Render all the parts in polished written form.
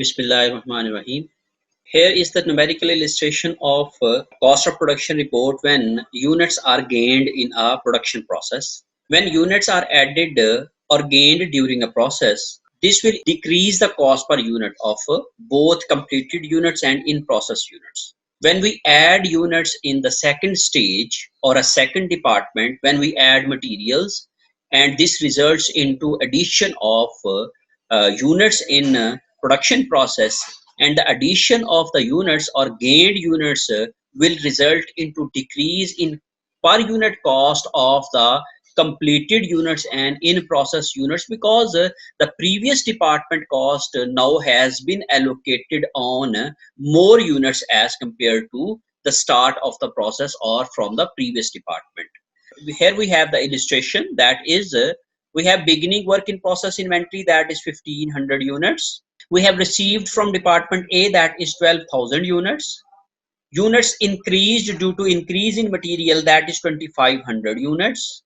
Bismillahirrahmanirrahim. Here is the numerical illustration of cost of production report when units are gained in a production process. When units are added or gained during a process, this will decrease the cost per unit of both completed units and in-process units. When we add units in the second stage or a second department, when we add materials, and this results into addition of units in production process, and the addition of the units or gained units will result into decrease in per unit cost of the completed units and in process units, because the previous department cost now has been allocated on more units as compared to the start of the process or from the previous department. Here we have the illustration, that is we have beginning work in process inventory, that is 1500 units. We have received from department A, that is 12,000 units. Units increased due to increase in material, that is 2500 units.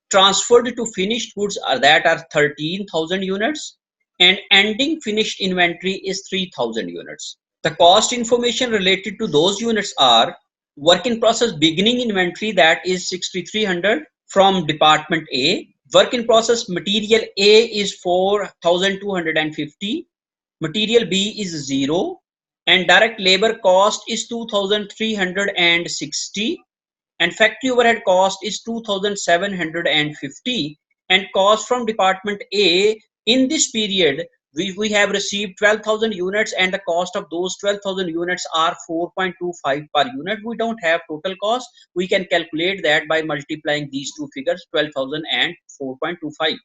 Transferred to finished goods are that are 13,000 units, and ending finished inventory is 3000 units. The cost information related to those units are work in process beginning inventory, that is 6300 from department A. Work in process material A is 4250, material B is 0, and direct labor cost is 2360, and factory overhead cost is 2750, and cost from department A in this period we have received 12,000 units, and the cost of those 12,000 units are 4.25 per unit. We don't have total cost. We can calculate that by multiplying these two figures, 12,000 and 4.25.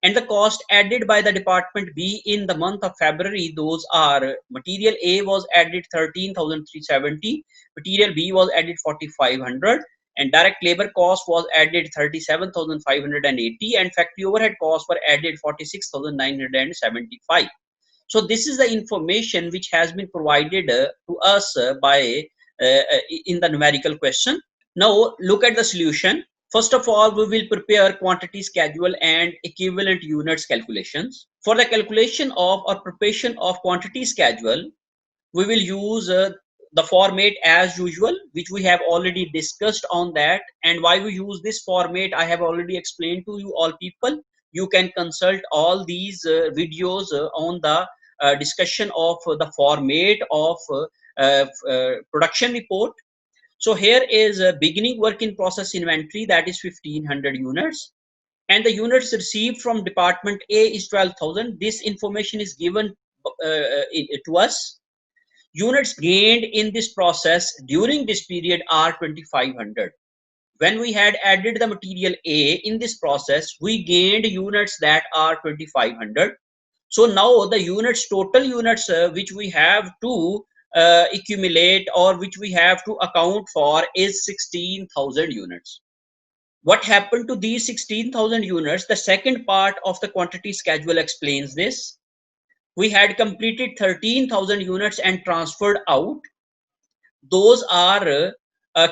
And the cost added by the department B in the month of February, those are material A was added 13,370, material B was added 4,500, and direct labor cost was added 37,580, and factory overhead costs were added 46,975. So this is the information which has been provided to us by in the numerical question. Now look at the solution. First of all, we will prepare quantity schedule and equivalent units calculations. For the calculation of or preparation of quantity schedule, we will use the format as usual, which we have already discussed on that. And why we use this format, I have already explained to you all people. You can consult all these videos on the discussion of the format of production report. So here is a beginning work in process inventory, that is 1500 units, and the units received from department A is 12,000. This information is given to us. Units gained in this process during this period are 2500. When we had added the material A in this process, we gained units that are 2500. So now the units, total units which we have to accumulate or which we have to account for is 16,000 units. What happened to these 16,000 units? The second part of the quantity schedule explains this. We had completed 13,000 units and transferred out. Those are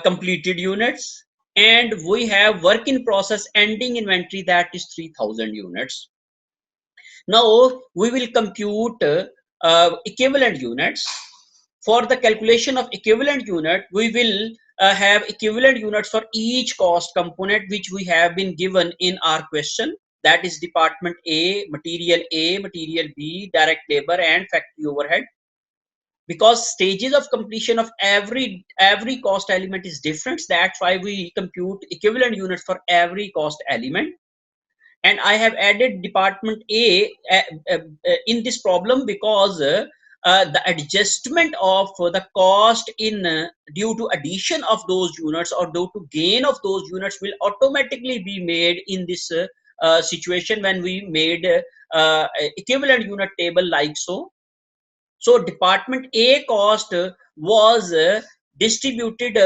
completed units, and we have work in process ending inventory, that is 3,000 units. Now we will compute equivalent units. For the calculation of equivalent unit, we will have equivalent units for each cost component which we have been given in our question, that is department A, material B, direct labor, and factory overhead. Because stages of completion of every cost element is different, that's why we compute equivalent units for every cost element. And I have added department A in this problem because the adjustment of the cost in due to addition of those units or due to gain of those units will automatically be made in this situation when we made equivalent unit table like so. So department A cost was distributed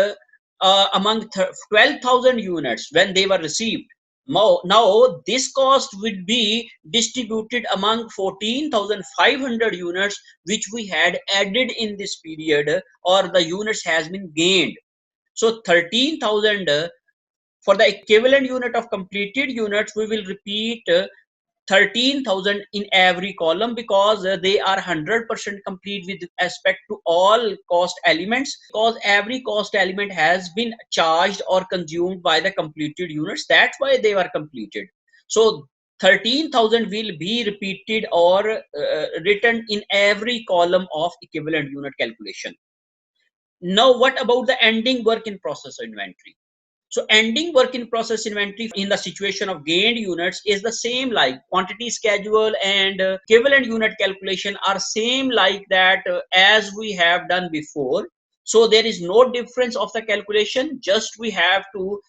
among 12,000 units when they were received. Now this cost would be distributed among 14,500 units which we had added in this period, or the units has been gained. So 13,000 for the equivalent unit of completed units, we will repeat 13,000 in every column, because they are 100% complete with respect to all cost elements, because every cost element has been charged or consumed by the completed units. That's why they were completed. So 13,000 will be repeated or written in every column of equivalent unit calculation. Now what about the ending work in process inventory? So ending work in process inventory in the situation of gained units is the same like quantity schedule and equivalent unit calculation are same like that as we have done before. So there is no difference of the calculation, just we have to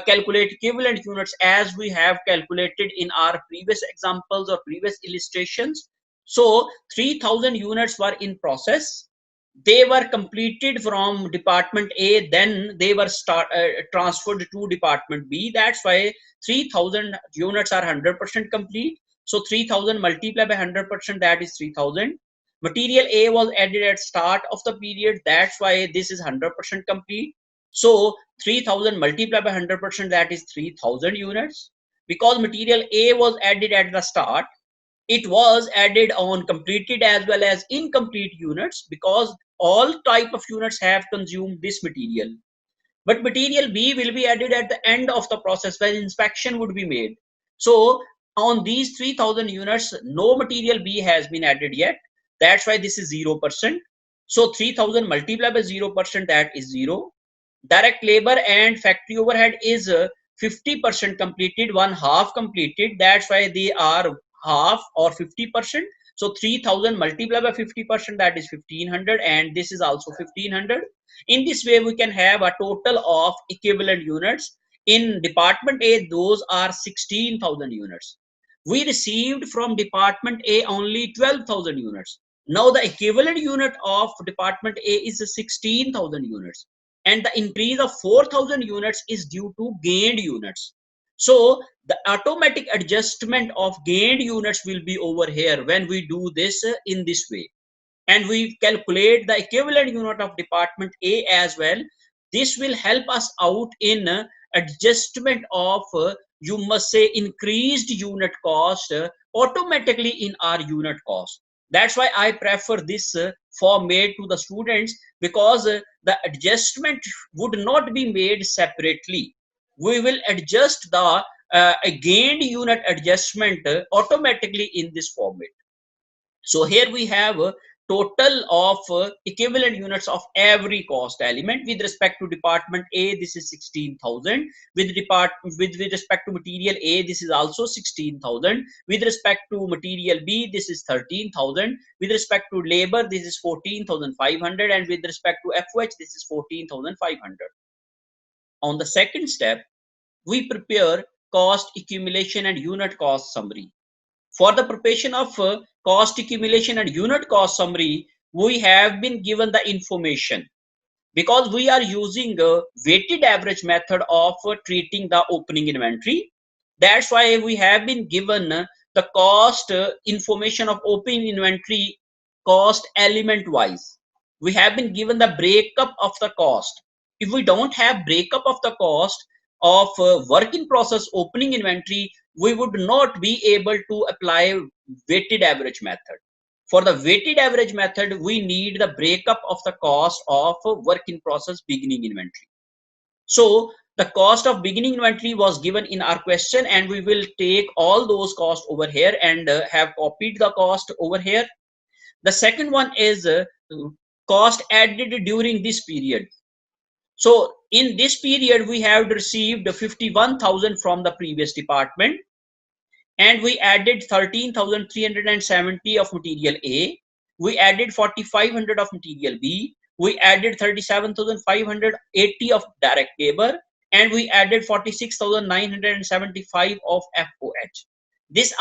calculate equivalent units as we have calculated in our previous examples or previous illustrations. So 3,000 units were in process, they were completed from department A, then they were transferred to department B. That's why 3,000 units are 100% complete. So 3,000 multiplied by 100%, that is 3,000. Material A was added at start of the period, that's why this is 100% complete. So 3,000 multiplied by 100%, that is 3,000 units. Because material A was added at the start, it was added on completed as well as incomplete units, because all type of units have consumed this material. But material B will be added at the end of the process when inspection would be made. So on these 3,000 units, no material B has been added yet. That's why this is 0%. So 3,000 multiplied by 0%, that is 0. Direct labor and factory overhead is 50% completed, one half completed. That's why they are half or 50%. So 3,000 multiplied by 50%, that is 1,500, and this is also 1,500. In this way, we can have a total of equivalent units. In department A, those are 16,000 units. We received from department A only 12,000 units. Now the equivalent unit of department A is 16,000 units, and the increase of 4,000 units is due to gained units. So the automatic adjustment of gained units will be over here when we do this in this way, and we calculate the equivalent unit of department A as well. This will help us out in adjustment of you must say increased unit cost automatically in our unit cost. That's why I prefer this format to the students, because the adjustment would not be made separately. We will adjust the gained unit adjustment automatically in this format. So here we have a total of equivalent units of every cost element. With respect to department A, this is 16,000. With respect to material A, this is also 16,000. With respect to material B, this is 13,000. With respect to labor, this is 14,500, and with respect to FOH, this is 14,500. On the second step, we prepare cost accumulation and unit cost summary. For the preparation of cost accumulation and unit cost summary, we have been given the information, because we are using a weighted average method of treating the opening inventory. That's why we have been given the cost information of opening inventory cost element wise. We have been given the breakup of the cost. If we don't have breakup of the cost of work in process opening inventory, we would not be able to apply weighted average method. For the weighted average method, we need the breakup of the cost of work in process beginning inventory. So the cost of beginning inventory was given in our question, and we will take all those costs over here and have copied the cost over here. The second one is cost added during this period. So in this period, we have received 51,000 from the previous department, and we added 13,370 of material A. We added 4,500 of material B. We added 37,580 of direct labor, and we added 46,975 of FOH. This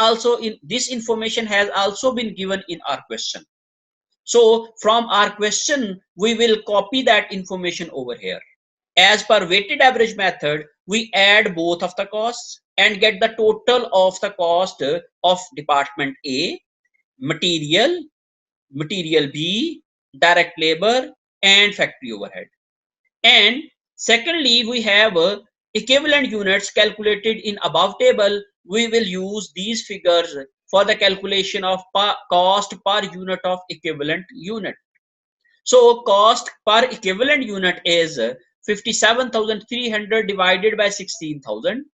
information has also been given in our question. So from our question, we will copy that information over here. As per weighted average method, we add both of the costs and get the total of the cost of department A, material, material B, direct labor, and factory overhead. And secondly, we have equivalent units calculated in above table. we will use these figures for the calculation of cost per unit of equivalent unit. So cost per equivalent unit is 57,300 divided by 16,000.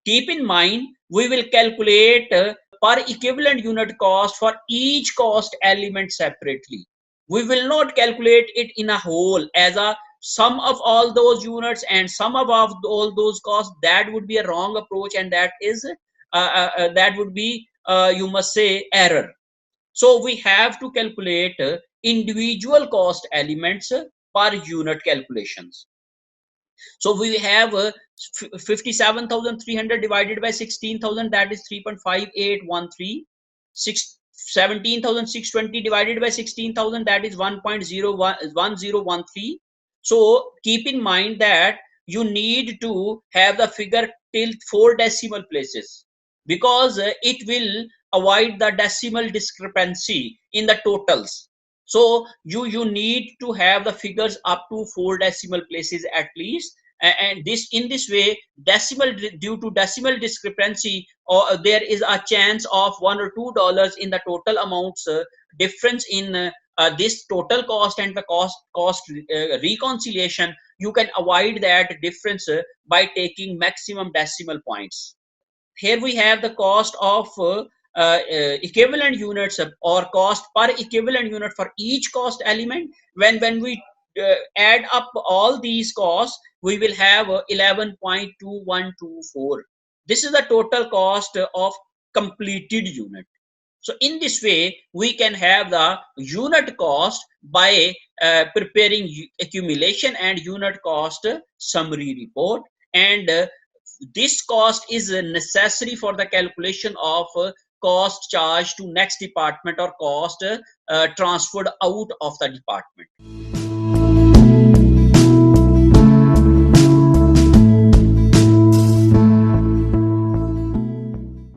Keep in mind, we will calculate per equivalent unit cost for each cost element separately. We will not calculate it in a whole as a sum of all those units and sum of all those costs. That would be a wrong approach, and that is that would be you must say error. So we have to calculate individual cost elements per unit calculations. So we have 57,300 divided by 16,000, that is 3.5813. 17,620 divided by 16,000, that is 1.1013. So keep in mind that you need to have the figure till 4 decimal places, because it will avoid the decimal discrepancy in the totals. So you need to have the figures up to 4 decimal places at least, and this in this way decimal, due to decimal discrepancy, or there is a chance of $1 or $2 in the total amounts difference in this total cost and the cost reconciliation. You can avoid that difference by taking maximum decimal points. Here we have the cost of equivalent units, or cost per equivalent unit for each cost element. When we add up all these costs, we will have 11.2124. This is the total cost of completed unit. So in this way, we can have the unit cost by preparing accumulation and unit cost summary report. And this cost is necessary for the calculation of cost charged to next department, or cost transferred out of the department.